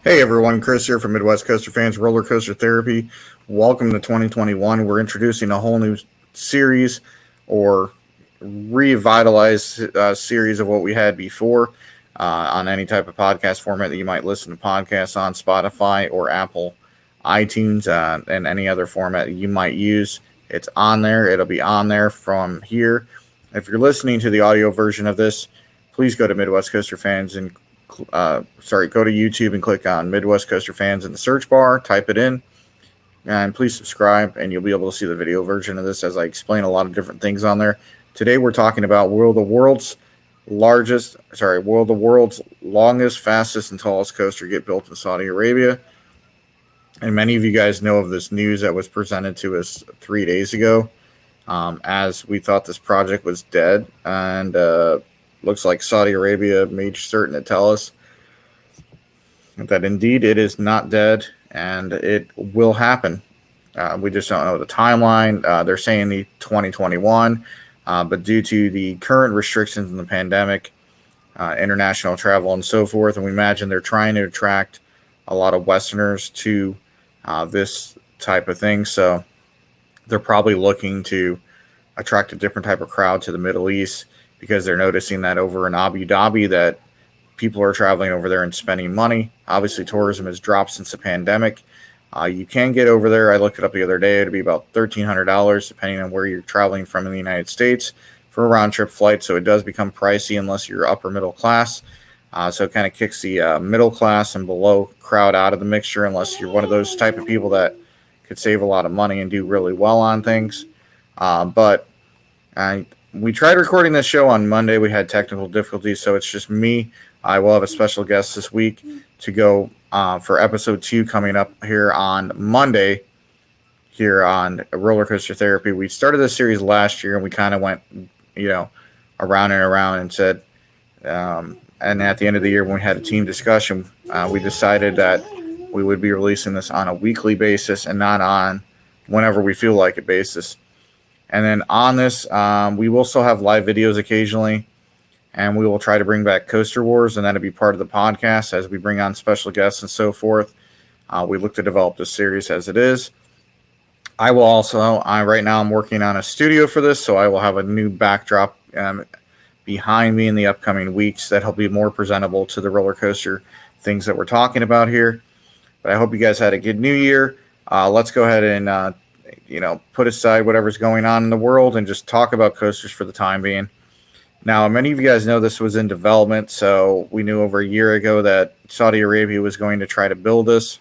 Hey everyone, Chris here from Midwest Coaster Fans Roller Coaster Therapy. Welcome to 2021. We're introducing a whole new series or revitalized series of what we had before on any type of podcast format that you might listen to podcasts on Spotify or Apple iTunes and any other format that you might use. It's on there. It'll be on there from here. If you're listening to the audio version of this, please go to Midwest Coaster Fans and go to YouTube and click on Midwest Coaster Fans in the search bar, type it in, and please subscribe, and you'll be able to see the video version of this as I explain a lot of different things on there. Today we're talking about world's longest, fastest, and tallest coaster get built in Saudi Arabia. And many of you guys know of this news that was presented to us 3 days ago, as we thought this project was dead, and looks like Saudi Arabia made certain to tell us that indeed it is not dead and it will happen. We just don't know the timeline. They're saying the 2021, but due to the current restrictions in the pandemic, international travel and so forth, and we imagine they're trying to attract a lot of Westerners to this type of thing. So they're probably looking to attract a different type of crowd to the Middle East because they're noticing that over in Abu Dhabi that people are traveling over there and spending money. Obviously, tourism has dropped since the pandemic. You can get over there. I looked it up the other day. It'd be about $1,300 depending on where you're traveling from in the United States for a round-trip flight. So it does become pricey unless you're upper middle class. So it kind of kicks the middle class and below crowd out of the mixture unless you're one of those type of people that could save a lot of money and do really well on things. But we tried recording this show on Monday. We had technical difficulties, so it's just me. I will have a special guest this week to go for episode 2 coming up here on Monday here on Roller Coaster Therapy. We started this series last year, and we kind of went, around and around and said, and at the end of the year when we had a team discussion, we decided that we would be releasing this on a weekly basis and not on whenever we feel like it basis. And then on this, we will still have live videos occasionally, and we will try to bring back Coaster Wars, and that'll be part of the podcast as we bring on special guests and so forth. We look to develop this series as it is. I will also, right now I'm working on a studio for this, so I will have a new backdrop behind me in the upcoming weeks that'll be more presentable to the roller coaster things that we're talking about here. But I hope you guys had a good new year. Let's go ahead and put aside whatever's going on in the world and just talk about coasters for the time being. Now, many of you guys know this was in development, so we knew over a year ago that Saudi Arabia was going to try to build this.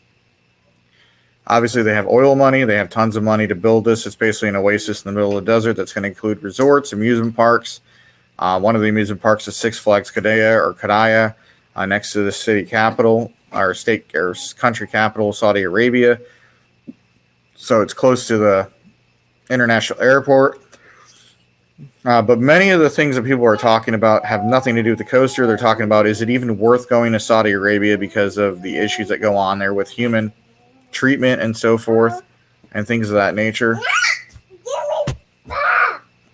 Obviously, they have oil money. They have tons of money to build this. It's basically an oasis in the middle of the desert that's going to include resorts, amusement parks. One of the amusement parks is Six Flags Qiddaya, next to the city capital, or state or country capital, Saudi Arabia. So it's close to the international airport. But many of the things that people are talking about have nothing to do with the coaster. They're talking about, is it even worth going to Saudi Arabia because of the issues that go on there with human treatment and so forth and things of that nature.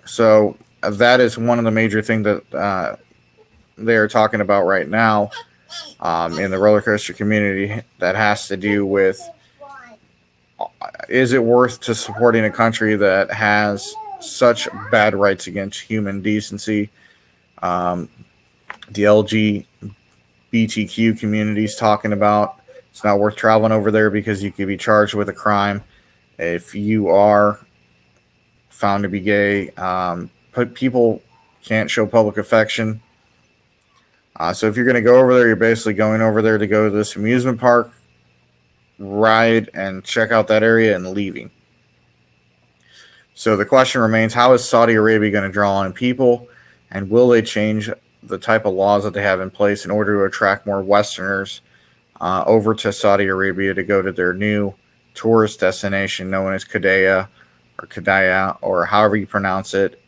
So that is one of the major things that they are talking about right now in the roller coaster community that has to do with, is it worth to supporting a country that has such bad rights against human decency? The LGBTQ community is talking about it's not worth traveling over there because you could be charged with a crime if you are found to be gay. People can't show public affection. So if you're going to go over there, you're basically going over there to go to this amusement park, ride, and check out that area and leaving. So the question remains, how is Saudi Arabia going to draw on people, and will they change the type of laws that they have in place in order to attract more Westerners over to Saudi Arabia to go to their new tourist destination known as Qiddaya, or however you pronounce it.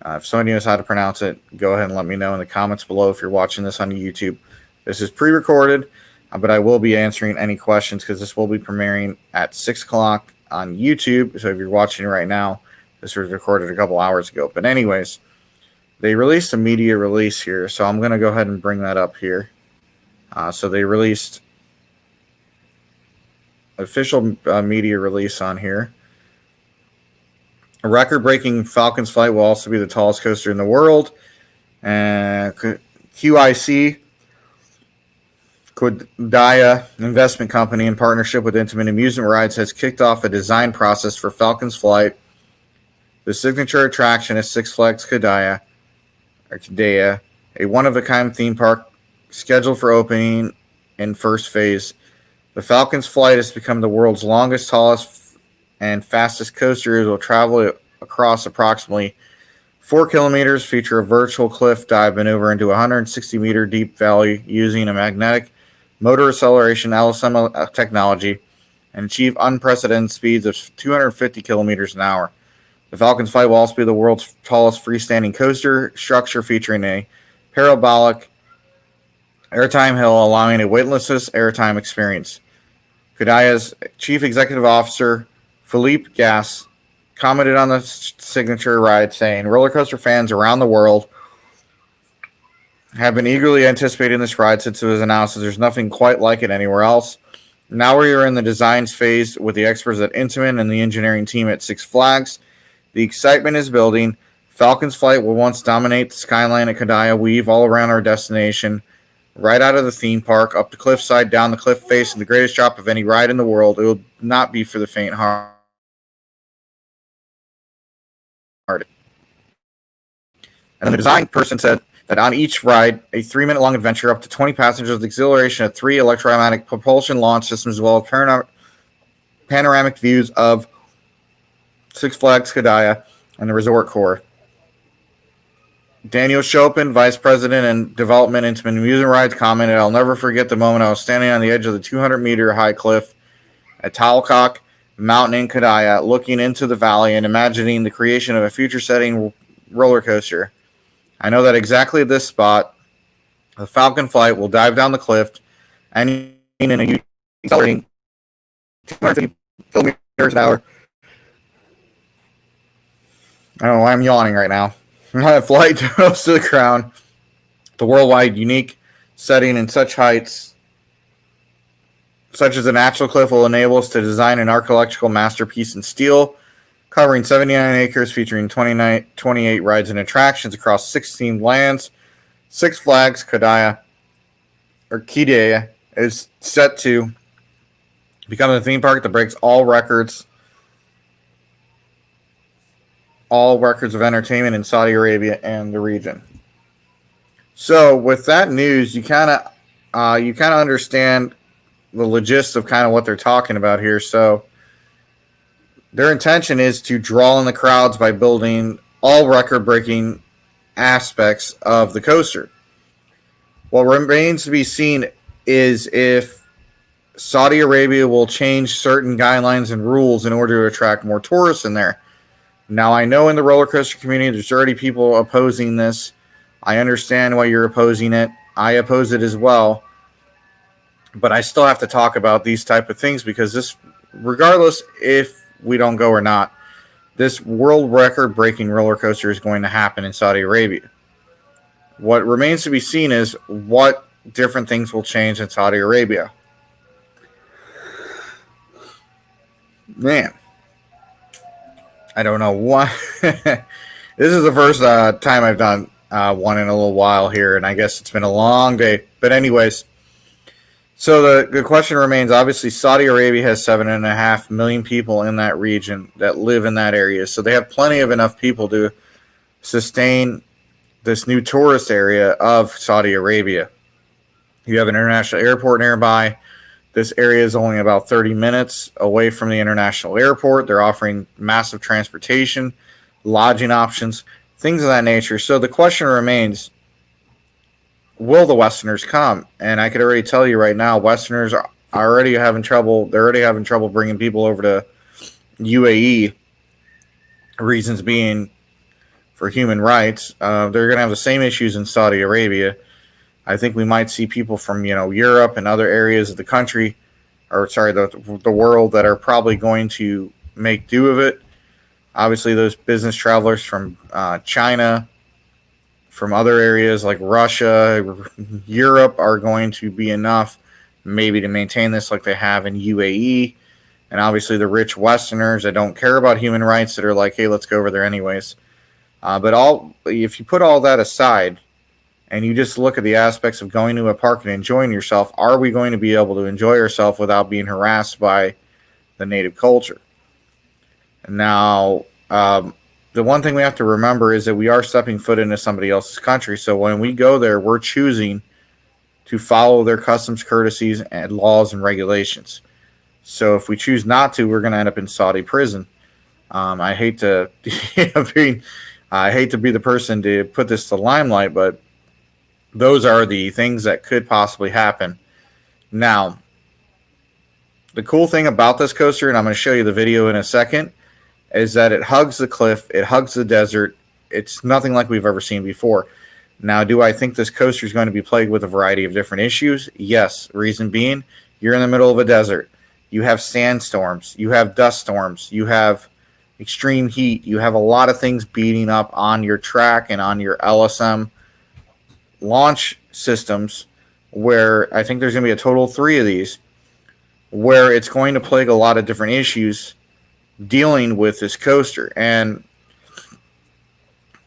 If somebody knows how to pronounce it, go ahead and let me know in the comments below if you're watching this on YouTube. This is pre-recorded, but I will be answering any questions because this will be premiering at 6 o'clock on YouTube. So if you're watching right now, this was recorded a couple hours ago. But anyways, they released a media release here, so I'm going to go ahead and bring that up here. So they released official media release on here. A record-breaking Falcons Flight will also be the tallest coaster in the world. And QIC, Qiddaya investment company, in partnership with Intimate Amusement Rides, has kicked off a design process for Falcons Flight. The signature attraction is Six Flags Qiddaya, a one-of-a-kind theme park scheduled for opening in first phase. The Falcons Flight has become the world's longest, tallest, and fastest coaster. It will travel across approximately 4 kilometers, feature a virtual cliff dive maneuver into a 160-meter deep valley using a magnetic motor acceleration LSM technology, and achieve unprecedented speeds of 250 kilometers an hour. The Falcons Flight will also be the world's tallest freestanding coaster structure, featuring a parabolic airtime hill, allowing a weightless airtime experience. Qiddaya's chief executive officer, Philippe Gas, commented on the signature ride, saying, "Roller coaster fans around the world have been eagerly anticipating this ride since it was announced that there's nothing quite like it anywhere else. Now we are in the designs phase with the experts at Intamin and the engineering team at Six Flags. The excitement is building. Falcons Flight will once dominate the skyline at Qiddaya, weave all around our destination, right out of the theme park, up the cliffside, down the cliff face, and the greatest drop of any ride in the world. It will not be for the faint-hearted." And the design person said that on each ride, a 3-minute-long adventure, up to 20 passengers, with exhilaration of 3 electromagnetic propulsion launch systems, as well as panoramic views of Six Flags Qiddaya and the resort core. Daniel Chopin, vice president and development Intimate Amusement Rides, commented, "I'll never forget the moment I was standing on the edge of the 200-meter high cliff at Talcock Mountain in Qiddaya, looking into the valley and imagining the creation of a future-setting roller coaster. I know that exactly at this spot, the Falcon Flight will dive down the cliff, ending in a huge accelerating 250 kilometers an hour." I don't know why I'm yawning right now. Flight goes to the crown, the worldwide unique setting in such heights, such as a natural cliff, will enable us to design an archaeological masterpiece in steel, covering 79 acres, featuring 28 rides and attractions across 16 lands. Six Flags Qiddaya is set to become a theme park that breaks all records of entertainment in Saudi Arabia and the region. So, with that news, you kind of understand the gist of kind of what they're talking about here. So, their intention is to draw in the crowds by building all record-breaking aspects of the coaster. What remains to be seen is if Saudi Arabia will change certain guidelines and rules in order to attract more tourists in there. Now, I know in the roller coaster community, there's already people opposing this. I understand why you're opposing it. I oppose it as well. But I still have to talk about these type of things because this, regardless if we don't go or not, this world record-breaking roller coaster is going to happen in Saudi Arabia. What remains to be seen is what different things will change in Saudi Arabia. Man, I don't know why. This is the first time I've done one in a little while here, and I guess it's been a long day. But anyways, so the question remains, obviously, Saudi Arabia has 7.5 million people in that region that live in that area. So they have plenty of enough people to sustain this new tourist area of Saudi Arabia. You have an international airport nearby. This area is only about 30 minutes away from the international airport. They're offering massive transportation, lodging options, things of that nature. So the question remains, will the Westerners come? And I could already tell you right now, Westerners are already having trouble. They're already having trouble bringing people over to UAE. Reasons being for human rights. They're going to have the same issues in Saudi Arabia. I think we might see people from, Europe and other areas of the country, the world, that are probably going to make do of it. Obviously, those business travelers from China, from other areas like Russia, Europe, are going to be enough maybe to maintain this like they have in UAE. and obviously the rich Westerners that don't care about human rights that are like, hey, let's go over there anyways. But if you put all that aside and you just look at the aspects of going to a park and enjoying yourself, are we going to be able to enjoy ourselves without being harassed by the native culture? Now, the one thing we have to remember is that we are stepping foot into somebody else's country. So when we go there, we're choosing to follow their customs, courtesies, and laws and regulations. So if we choose not to, we're going to end up in Saudi prison. I hate to, I hate to be the person to put this to limelight, but those are the things that could possibly happen. Now, the cool thing about this coaster, and I'm going to show you the video in a second, is that it hugs the cliff, it hugs the desert. It's nothing like we've ever seen before. Now, do I think this coaster is going to be plagued with a variety of different issues? Yes. Reason being, you're in the middle of a desert. You have sandstorms. You have dust storms. You have extreme heat. You have a lot of things beating up on your track and on your LSM launch systems, where I think there's going to be a total of 3 of these, where it's going to plague a lot of different issues dealing with this coaster. And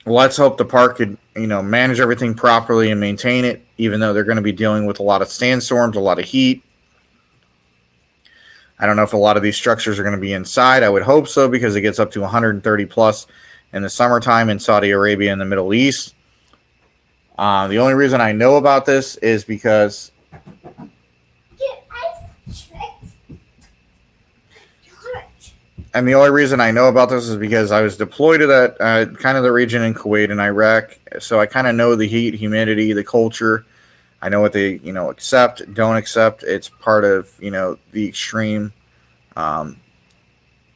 let's hope the park could, manage everything properly and maintain it, even though they're going to be dealing with a lot of sandstorms, a lot of heat. I don't know if a lot of these structures are going to be inside. I would hope so, because it gets up to 130 plus in the summertime in Saudi Arabia and the Middle East. The only reason I know about this is because the only reason I know about this is because I was deployed to that kind of the region in Kuwait and Iraq. So I kind of know the heat, humidity, the culture. I know what they, accept, don't accept. It's part of, the extreme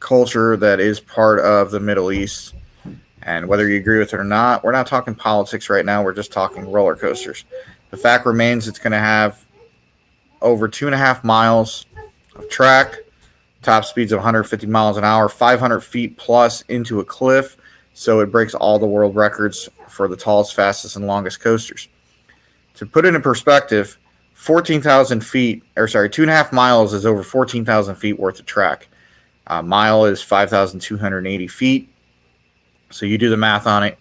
culture that is part of the Middle East. And whether you agree with it or not, we're not talking politics right now. We're just talking roller coasters. The fact remains it's going to have over 2.5 miles of track, top speeds of 150 miles an hour, 500 feet plus into a cliff. So it breaks all the world records for the tallest, fastest, and longest coasters. To put it in perspective, 14,000 feet, 2.5 miles is over 14,000 feet worth of track. A mile is 5,280 feet. So you do the math on it,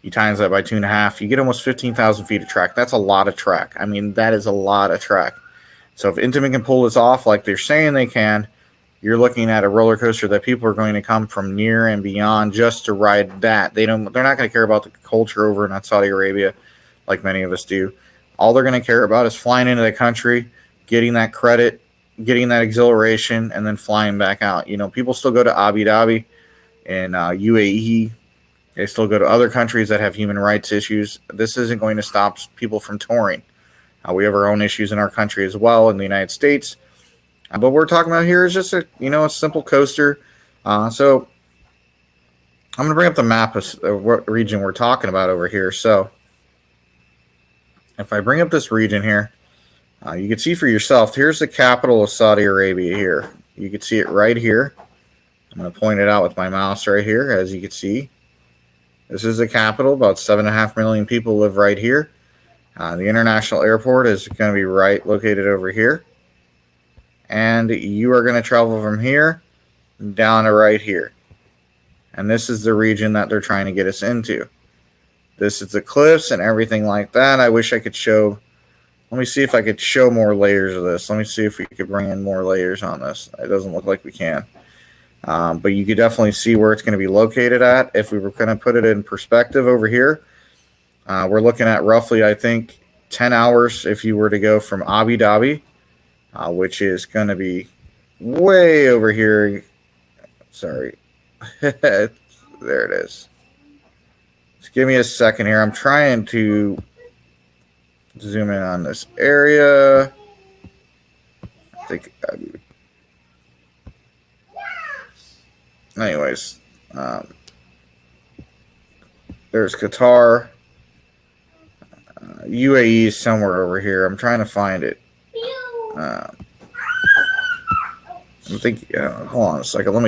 you times that by 2.5, you get almost 15,000 feet of track. That's a lot of track. That is a lot of track. So if Intamin can pull this off like they're saying they can, you're looking at a roller coaster that people are going to come from near and beyond just to ride that. They're not going to care about the culture over in Saudi Arabia like many of us do. All they're going to care about is flying into the country, getting that credit, getting that exhilaration, and then flying back out. People still go to Abu Dhabi and UAE. They still go to other countries that have human rights issues. This isn't going to stop people from touring. We have our own issues in our country as well in the United States. But what we're talking about here is just a simple coaster. So I'm going to bring up the map of what region we're talking about over here. So if I bring up this region here, you can see for yourself, here's the capital of Saudi Arabia here. You can see it right here. I'm going to point it out with my mouse right here, as you can see. This is the capital. About 7.5 million people live right here. The international airport is going to be located over here. And you are going to travel from here down to right here. And this is the region that they're trying to get us into. This is the cliffs and everything like that. I wish I could show. Let me see if I could show more layers of this. Let me see if we could bring in more layers on this. It doesn't look like we can. But you could definitely see where it's going to be located at. If we were going to put it in perspective over here, we're looking at roughly, I think, 10 hours if you were to go from Abu Dhabi, which is going to be way over here. Sorry. There it is. Just give me a second here. I'm trying to zoom in on this area. I think anyways, there's Qatar. UAE is somewhere over here. I'm trying to find it. I think, hold on a second. Let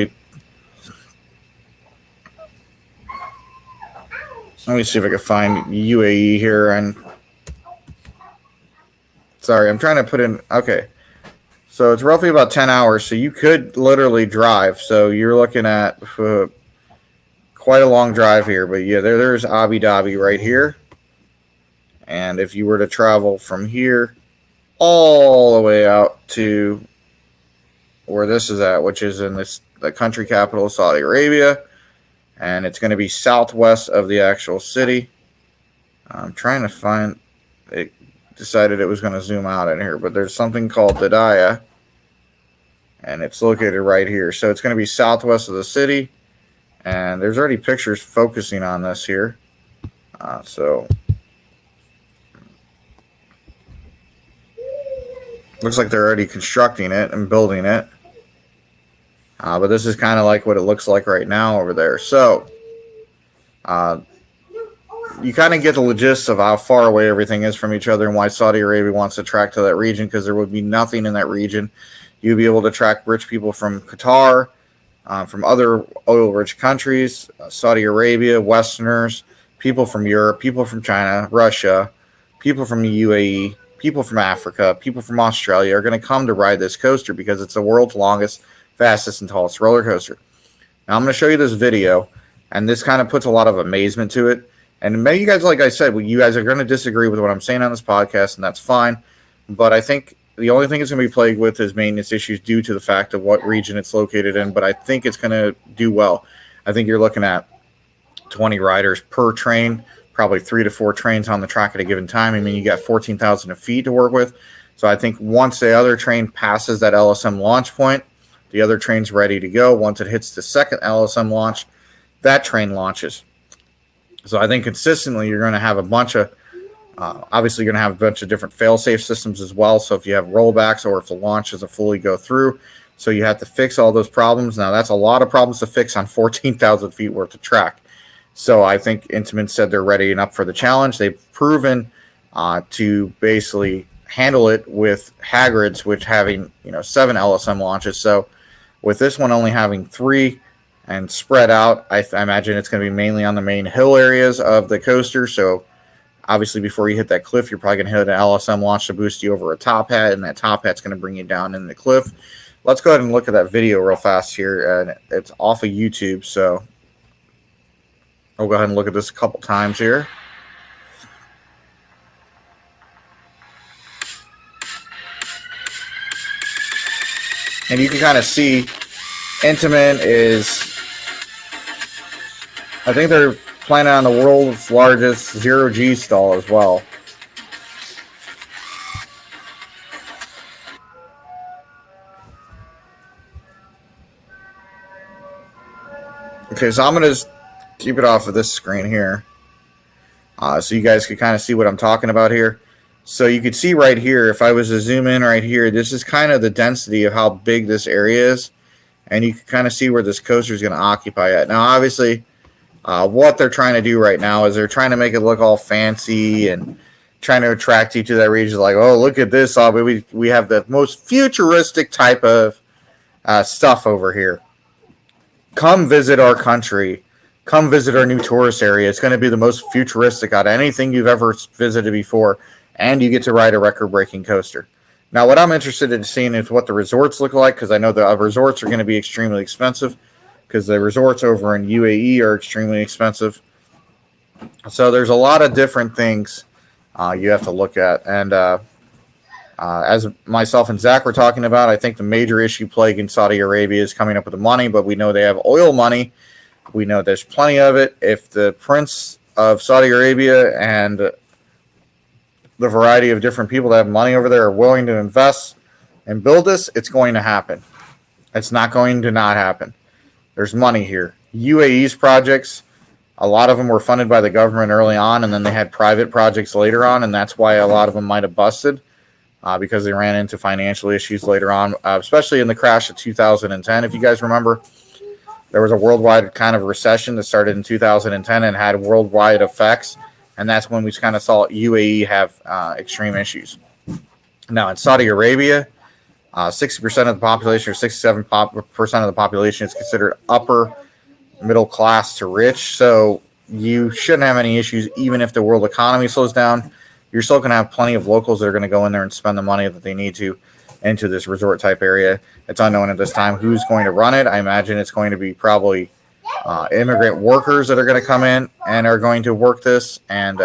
me see if I can find UAE here. And sorry, I'm trying to put in, okay. So it's roughly about 10 hours. So you could literally drive. So you're looking at quite a long drive here. But yeah, there's Abu Dhabi right here. And if you were to travel from here all the way out to where this is at, which is in the country capital of Saudi Arabia, and it's going to be southwest of the actual city. I'm trying to find it. Decided it was going to zoom out in here, but there's something called Qiddaya, and it's located right here. So it's going to be southwest of the city, and there's already pictures focusing on this here. So looks like they're already constructing it and building it. But this is kind of like what it looks like right now over there. So you kind of get the gist of how far away everything is from each other and why Saudi Arabia wants to track to that region, because there would be nothing in that region. You'd be able to track rich people from Qatar, from other oil-rich countries, Saudi Arabia, Westerners, people from Europe, people from China, Russia, people from the UAE, people from Africa, people from Australia are going to come to ride this coaster because it's the world's longest, fastest, and tallest roller coaster. Now I'm going to show you this video, and this kind of puts a lot of amazement to it. And many of you guys, like I said, you guys are going to disagree with what I'm saying on this podcast, and that's fine. But I think the only thing it's going to be plagued with is maintenance issues due to the fact of what region it's located in. But I think it's going to do well. I think you're looking at 20 riders per train, probably 3 to 4 trains on the track at a given time. I mean, you got 14,000 feet to work with. So I think once the other train passes that LSM launch point, the other train's ready to go. Once it hits the second LSM launch, that train launches. So I think consistently you're going to have a bunch of, obviously you're going to have a bunch of different fail-safe systems as well. So if you have rollbacks or if the launch doesn't fully go through, so you have to fix all those problems. Now that's a lot of problems to fix on 14,000 feet worth of track. So I think Intamin said they're ready and up for the challenge. They've proven to basically handle it with Hagrid's, which having 7 LSM launches. So with this one only having 3, and spread out, I imagine it's going to be mainly on the main hill areas of the coaster. So obviously before you hit that cliff, you're probably going to hit an LSM launch to boost you over a top hat, and that top hat's going to bring you down in the cliff. Let's go ahead and look at that video real fast here. And it's off of YouTube, so I'll go ahead and look at this a couple times here. And you can kind of see Intamin is, I think they're planning on the world's largest zero-G stall as well. Okay, so I'm going to keep it off of this screen here, so you guys can kind of see what I'm talking about here. So you could see right here, if I was to zoom in right here, this is kind of the density of how big this area is. And you can kind of see where this coaster is going to occupy at. Now, obviously, what they're trying to do right now is they're trying to make it look all fancy and trying to attract you to that region. Like, oh, look at this. We have the most futuristic type of stuff over here. Come visit our country. Come visit our new tourist area. It's going to be the most futuristic out of anything you've ever visited before. And you get to ride a record-breaking coaster. Now, what I'm interested in seeing is what the resorts look like, because I know the resorts are going to be extremely expensive, because the resorts over in UAE are extremely expensive. So there's a lot of different things you have to look at. And as myself and Zach were talking about, I think the major issue plaguing Saudi Arabia is coming up with the money, but we know they have oil money. We know there's plenty of it. If the Prince of Saudi Arabia and the variety of different people that have money over there are willing to invest and build this, it's going to happen. It's not going to not happen. There's money here. UAE's projects, a lot of them were funded by the government early on, and then they had private projects later on, and that's why a lot of them might have busted because they ran into financial issues later on, especially in the crash of 2010. If you guys remember, there was a worldwide kind of recession that started in 2010 and had worldwide effects. And that's when we kind of saw UAE have extreme issues. Now, in Saudi Arabia, 60% of the population or 67% of the population is considered upper middle class to rich. So you shouldn't have any issues even if the world economy slows down. You're still going to have plenty of locals that are going to go in there and spend the money that they need to. into this resort type area. It's unknown at this time who's going to run it. I imagine it's going to be probably immigrant workers that are going to come in and are going to work this. And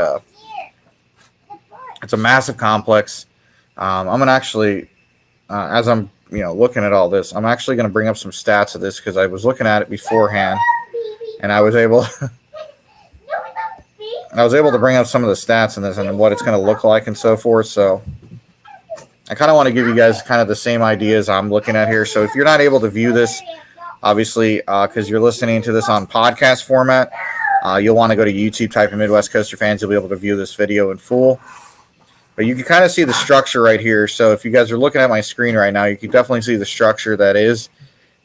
it's a massive complex. I'm going to actually, as I'm looking at all this, I'm actually going to bring up some stats of this because I was looking at it beforehand, and I was able to bring up some of the stats in this and what it's going to look like and so forth. So I kind of want to give you guys kind of the same ideas I'm looking at here. So if you're not able to view this, obviously, because you're listening to this on podcast format, you'll want to go to YouTube, type in Midwest Coaster Fans. You'll be able to view this video in full. But you can kind of see the structure right here. So if you guys are looking at my screen right now, you can definitely see the structure that is.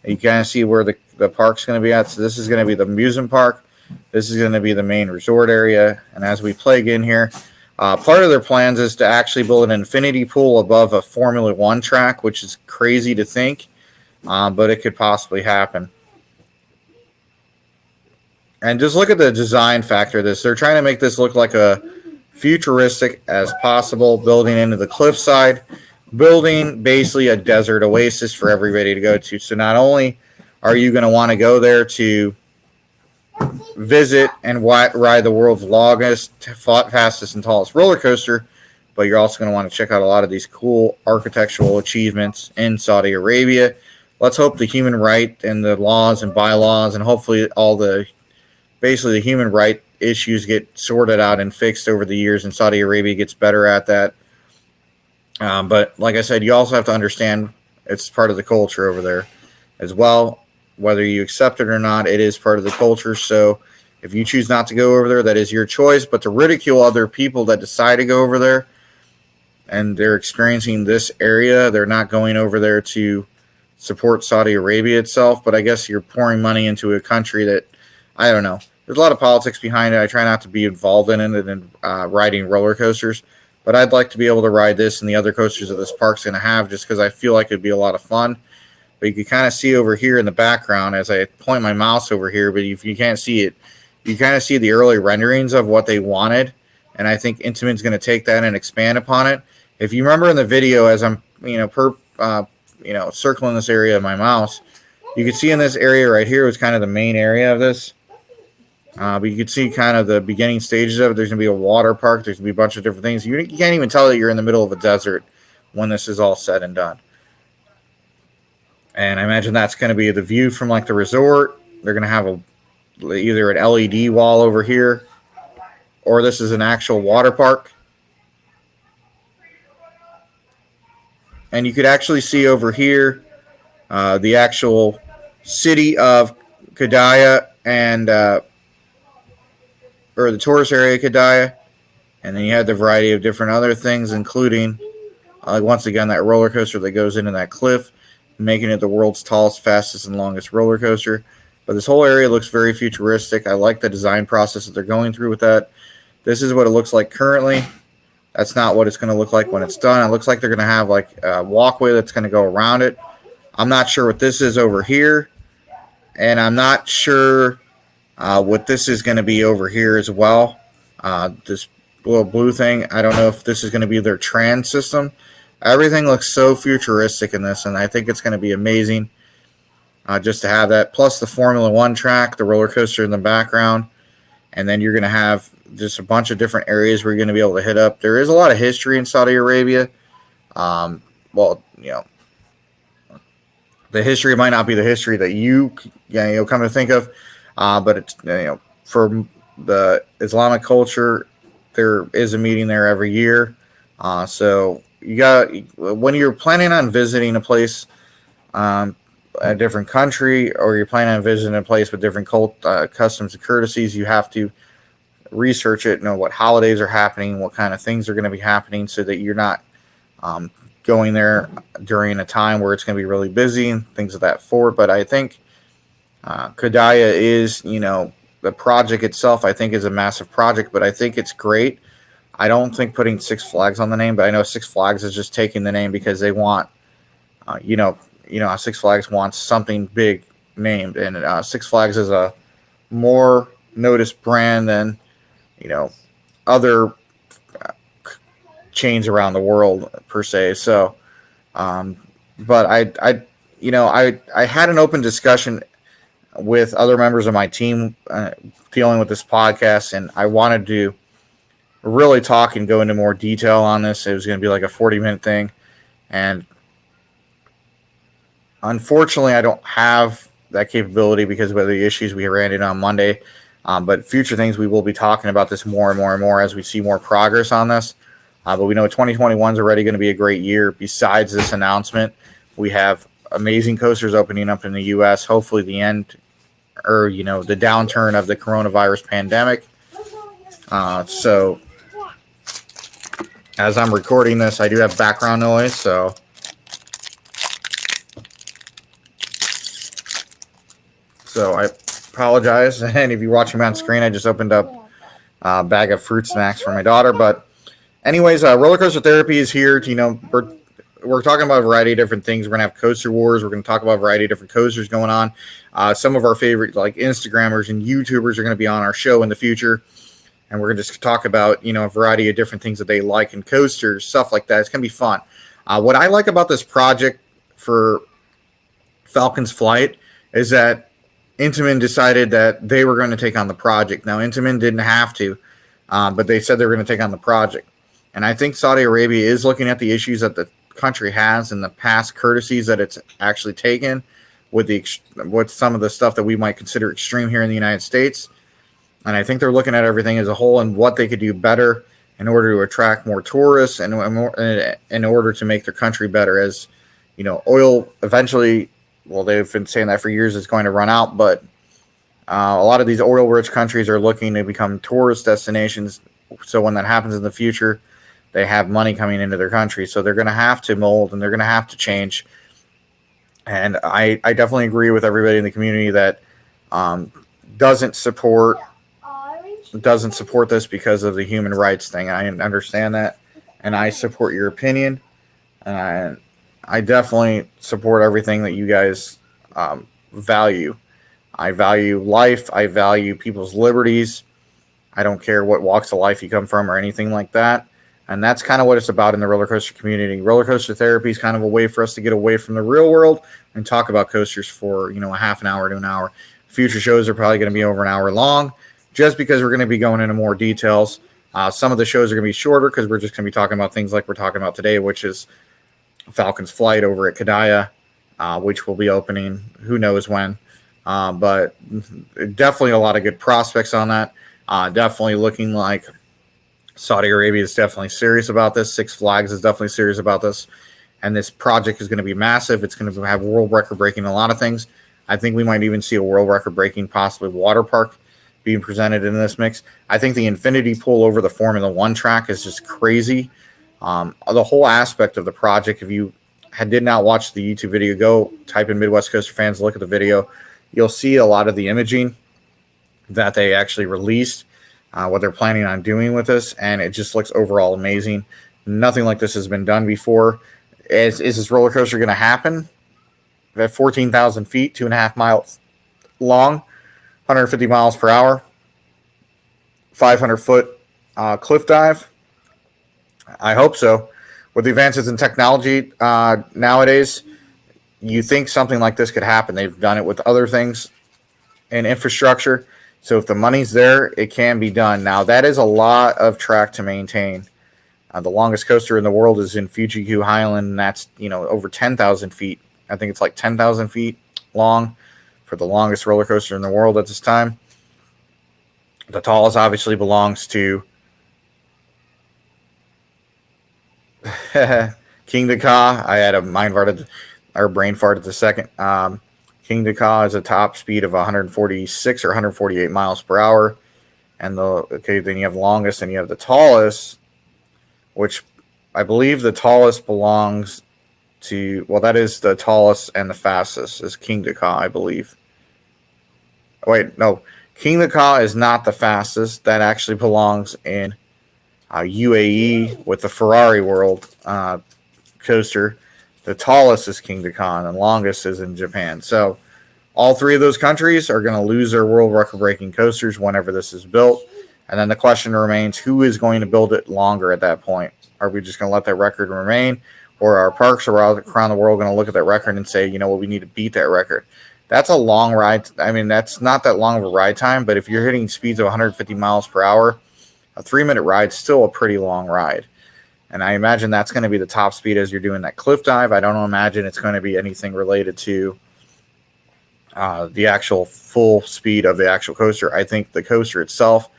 You kind of see where the park's going to be at. So this is going to be the amusement park. This is going to be the main resort area. And as we plug in here, part of their plans is to actually build an infinity pool above a Formula One track, which is crazy to think, but it could possibly happen. And just look at the design factor of this. They're trying to make this look like a futuristic as possible, building into the cliffside, building basically a desert oasis for everybody to go to. So not only are you going to want to go there to visit and ride the world's longest, fastest, and tallest roller coaster, but you're also going to want to check out a lot of these cool architectural achievements in Saudi Arabia. Let's hope the human right and the laws and bylaws and hopefully all the human right issues get sorted out and fixed over the years, and Saudi Arabia gets better at that. But like I said, you also have to understand it's part of the culture over there as well. Whether you accept it or not, it is part of the culture. So if you choose not to go over there, that is your choice. But to ridicule other people that decide to go over there and they're experiencing this area, they're not going over there to support Saudi Arabia itself. But I guess you're pouring money into a country that, I don't know. There's a lot of politics behind it. I try not to be involved in it and riding roller coasters. But I'd like to be able to ride this and the other coasters that this park's going to have just because I feel like it'd be a lot of fun. But you can kind of see over here in the background as I point my mouse over here, but if you can't see it, you kind of see the early renderings of what they wanted. And I think Intamin's going to take that and expand upon it. If you remember in the video, as I'm, circling this area of my mouse, you can see in this area right here was kind of the main area of this. But you can see kind of the beginning stages of it. There's going to be a water park. There's going to be a bunch of different things. You can't even tell that you're in the middle of a desert when this is all said and done. And I imagine that's going to be the view from like the resort. They're going to have either an LED wall over here, or this is an actual water park. And you could actually see over here the actual city of Qiddaya and or the tourist area Qiddaya. And then you have the variety of different other things, including once again that roller coaster that goes into that cliff, making it the world's tallest, fastest, and longest roller coaster. But this whole area looks very futuristic. I like the design process that they're going through with that. This is what it looks like currently. That's not what it's going to look like when it's done. It looks like they're going to have like a walkway that's going to go around it. I'm not sure what this is over here. And I'm not sure what this is going to be over here as well. This little blue thing, I don't know if this is going to be their trans system. Everything looks so futuristic in this, and I think it's going to be amazing just to have that. Plus the Formula One track, the roller coaster in the background, and then you're going to have just a bunch of different areas where you're going to be able to hit up. There is a lot of history in Saudi Arabia. The history might not be the history that you come to think of, but it's for the Islamic culture, there is a meeting there every year. So you got, when you're planning on visiting a place, a different country, or you're planning on visiting a place with different customs and courtesies, you have to research it, know what holidays are happening, what kind of things are going to be happening, so that you're not going there during a time where it's going to be really busy and things of that sort. But I think Qiddaya is, the project itself, I think, is a massive project, but I think it's great. I don't think putting Six Flags on the name, but I know Six Flags is just taking the name because they want, Six Flags wants something big named, and Six Flags is a more noticed brand than, other chains around the world per se. So But I had an open discussion with other members of my team dealing with this podcast, and I wanted to really talk and go into more detail on this. It was going to be like a 40-minute thing, and unfortunately, I don't have that capability because of the issues we ran into on Monday. But future things, we will be talking about this more and more and more as we see more progress on this. But we know 2021 is already going to be a great year. Besides this announcement, we have amazing coasters opening up in the U.S. Hopefully the end or, the downturn of the coronavirus pandemic. So as I'm recording this, I do have background noise. So I apologize. And if you're watching me on screen, I just opened up a bag of fruit snacks for my daughter. But anyways, roller coaster therapy is here. We're talking about a variety of different things. We're going to have coaster wars. We're going to talk about a variety of different coasters going on. Some of our favorite Instagrammers and YouTubers are going to be on our show in the future. And we're going to just talk about, a variety of different things that they like in coasters, stuff like that. It's going to be fun. What I like about this project for Falcons Flight is that Intamin decided that they were going to take on the project. Now, Intamin didn't have to, but they said they were going to take on the project. And I think Saudi Arabia is looking at the issues that the country has and the past courtesies that it's actually taken with some of the stuff that we might consider extreme here in the United States. And I think they're looking at everything as a whole and what they could do better in order to attract more tourists and in order to make their country better. As oil eventually, well, they've been saying that for years, is going to run out. But a lot of these oil-rich countries are looking to become tourist destinations. So when that happens in the future, they have money coming into their country. So they're going to have to mold and they're going to have to change. And I definitely agree with everybody in the community that doesn't support this because of the human rights thing. I understand that, and I support your opinion, and I definitely support everything that you guys value. I value life. I value people's liberties. I don't care what walks of life you come from or anything like that. And that's kind of what it's about in the roller coaster community. Roller coaster therapy is kind of a way for us to get away from the real world and talk about coasters for, a half an hour to an hour. Future shows are probably going to be over an hour long just because we're going to be going into more details. Some of the shows are going to be shorter because we're just going to be talking about things like we're talking about today, which is Falcons Flight over at Qiddaya, which will be opening who knows when. But definitely a lot of good prospects on that. Definitely looking like Saudi Arabia is definitely serious about this. Six Flags is definitely serious about this. And this project is going to be massive. It's going to have world record breaking a lot of things. I think we might even see a world record breaking, possibly water park being presented in this mix. I think the infinity pool over the Formula One track is just crazy. The whole aspect of the project, if you did not watch the YouTube video, go type in Midwest Coaster Fans, look at the video. You'll see a lot of the imaging that they actually released, what they're planning on doing with this, and it just looks overall amazing. Nothing like this has been done before. Is this roller coaster going to happen? At 14,000 feet, 2.5 miles long, 150 miles per hour, 500-foot cliff dive? I hope so. With the advances in technology nowadays, you think something like this could happen. They've done it with other things in infrastructure. So if the money's there, it can be done. Now, that is a lot of track to maintain. The longest coaster in the world is in Fuji-Q Highland, and that's, over 10,000 feet. I think it's like 10,000 feet long for the longest roller coaster in the world at this time. The tallest obviously belongs to Qiddaya. I had a brain fart at the second. Qiddaya is a top speed of 146 or 148 miles per hour. And then you have the longest and you have the tallest, which I believe the tallest belongs to, that is the tallest and the fastest is Qiddaya, I believe. Wait, no. Qiddaya is not the fastest. That actually belongs in UAE with the Ferrari World coaster. The tallest is Qiddaya, and the longest is in Japan. So all three of those countries are going to lose their world record-breaking coasters whenever this is built. And then the question remains, who is going to build it longer at that point? Are we just going to let that record remain? or our parks around the world going to look at that record and say, you know what, we need to beat that record. That's a long ride. I mean, that's not that long of a ride time, but if you're hitting speeds of 150 miles per hour, a 3-minute ride is still a pretty long ride. And I imagine that's going to be the top speed as you're doing that cliff dive. I don't imagine it's going to be anything related to the actual full speed of the actual coaster. I think the coaster itself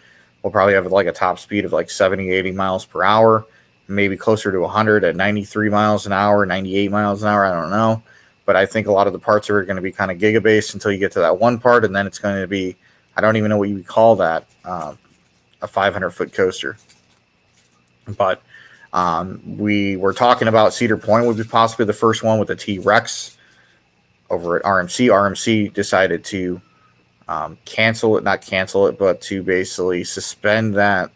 will probably have like a top speed of like 70, 80 miles per hour, maybe closer to 100 at 93 miles an hour, 98 miles an hour. I don't know. But I think a lot of the parts are going to be kind of gigabased until you get to that one part. And then it's going to be, I don't even know what you would call that, a 500-foot coaster. But we were talking about Cedar Point would be possibly the first one with the T-Rex over at RMC. RMC decided to not cancel it, but to basically suspend that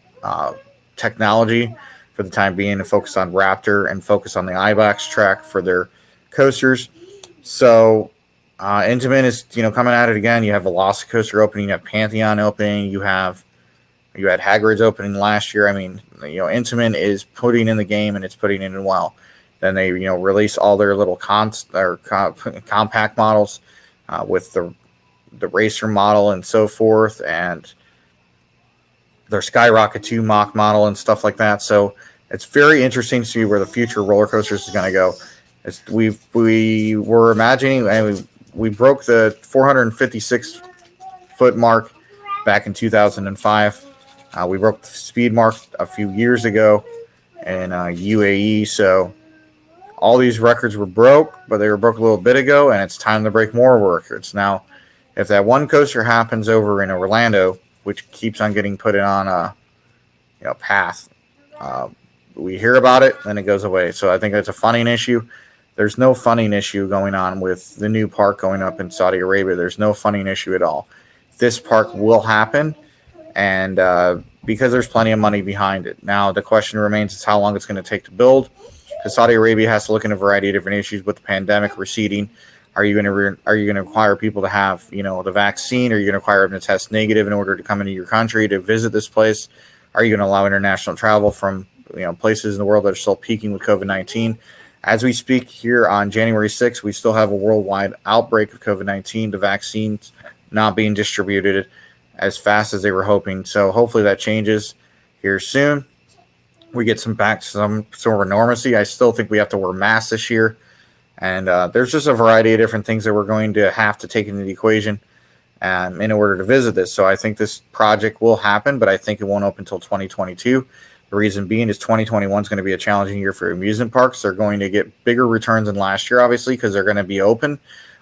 technology for the time being and focus on Raptor and focus on the IBOX track for their coasters. So Intamin is, coming at it again. You have Velocicoaster opening, you have Pantheon opening, you had Hagrid's opening last year. I mean, Intamin is putting in the game and it's putting it in well. Then they, release all their little compact models with the racer model and so forth, and their Skyrocket 2 mock model and stuff like that. So it's very interesting to see where the future roller coasters is going to go. We were imagining, and we broke the 456 foot mark back in 2005. We broke the speed mark a few years ago in UAE. So all these records were broke, but they were broke a little bit ago, and it's time to break more records. Now, if that one coaster happens over in Orlando, which keeps on getting put on a path, we hear about it, then it goes away. So I think it's a funding issue. There's no funding issue going on with the new park going up in Saudi Arabia. There's no funding issue at all. This park will happen, and because there's plenty of money behind it. Now, the question remains is how long it's going to take to build, because Saudi Arabia has to look at a variety of different issues with the pandemic receding. Are you going to require people to have, the vaccine? Are you going to require them to test negative in order to come into your country to visit this place? Are you going to allow international travel from, places in the world that are still peaking with COVID-19? As we speak here on January 6th, we still have a worldwide outbreak of COVID-19. The vaccines not being distributed as fast as they were hoping. So hopefully that changes here soon. We get some sort of normalcy. I still think we have to wear masks this year. And there's just a variety of different things that we're going to have to take into the equation in order to visit this. So I think this project will happen, but I think it won't open until 2022. The reason being is 2021 is going to be a challenging year for amusement parks. They're going to get bigger returns than last year, obviously, because they're going to be open.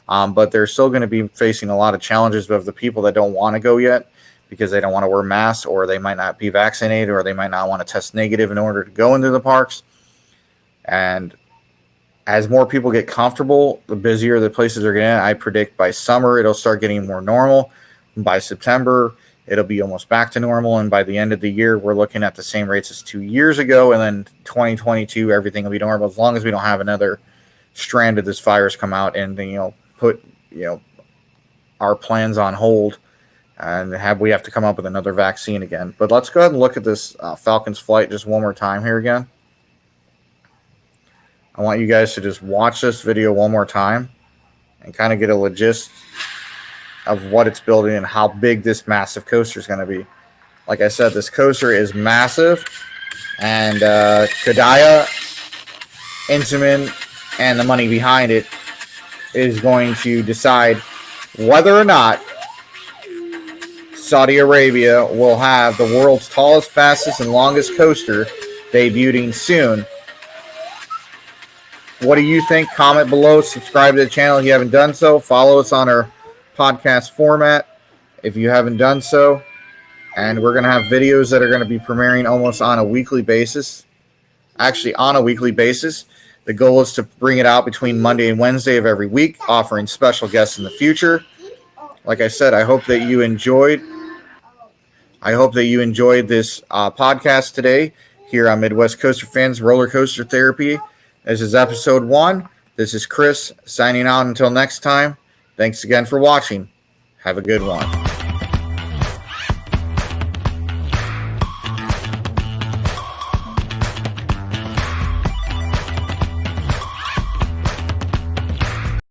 But they're still going to be facing a lot of challenges of the people that don't want to go yet because they don't want to wear masks, or they might not be vaccinated, or they might not want to test negative in order to go into the parks. And as more people get comfortable, the busier the places are getting. I predict by summer it'll start getting more normal. By September, it'll be almost back to normal. And by the end of the year, we're looking at the same rates as 2 years ago. And then 2022, everything will be normal as long as we don't have another strand of this virus come out and put our plans on hold and we have to come up with another vaccine again. But let's go ahead and look at this Falcons Flight just one more time here again. I want you guys to just watch this video one more time and kind of get a gist of what it's building and how big this massive coaster is going to be. Like I said, this coaster is massive, and Qiddaya, Intamin, and the money behind it is going to decide whether or not Saudi Arabia will have the world's tallest, fastest, and longest coaster debuting soon. What do you think? Comment below. Subscribe to the channel if you haven't done so. Follow us on our podcast format if you haven't done so. And we're going to have videos that are going to be premiering almost on a weekly basis. Actually, on a weekly basis. The goal is to bring it out between Monday and Wednesday of every week, offering special guests in the future. Like I said, I hope that you enjoyed this podcast today here on Midwest Coaster Fans Roller Coaster Therapy. This is episode 1. This is Chris signing out until next time. Thanks again for watching. Have a good one.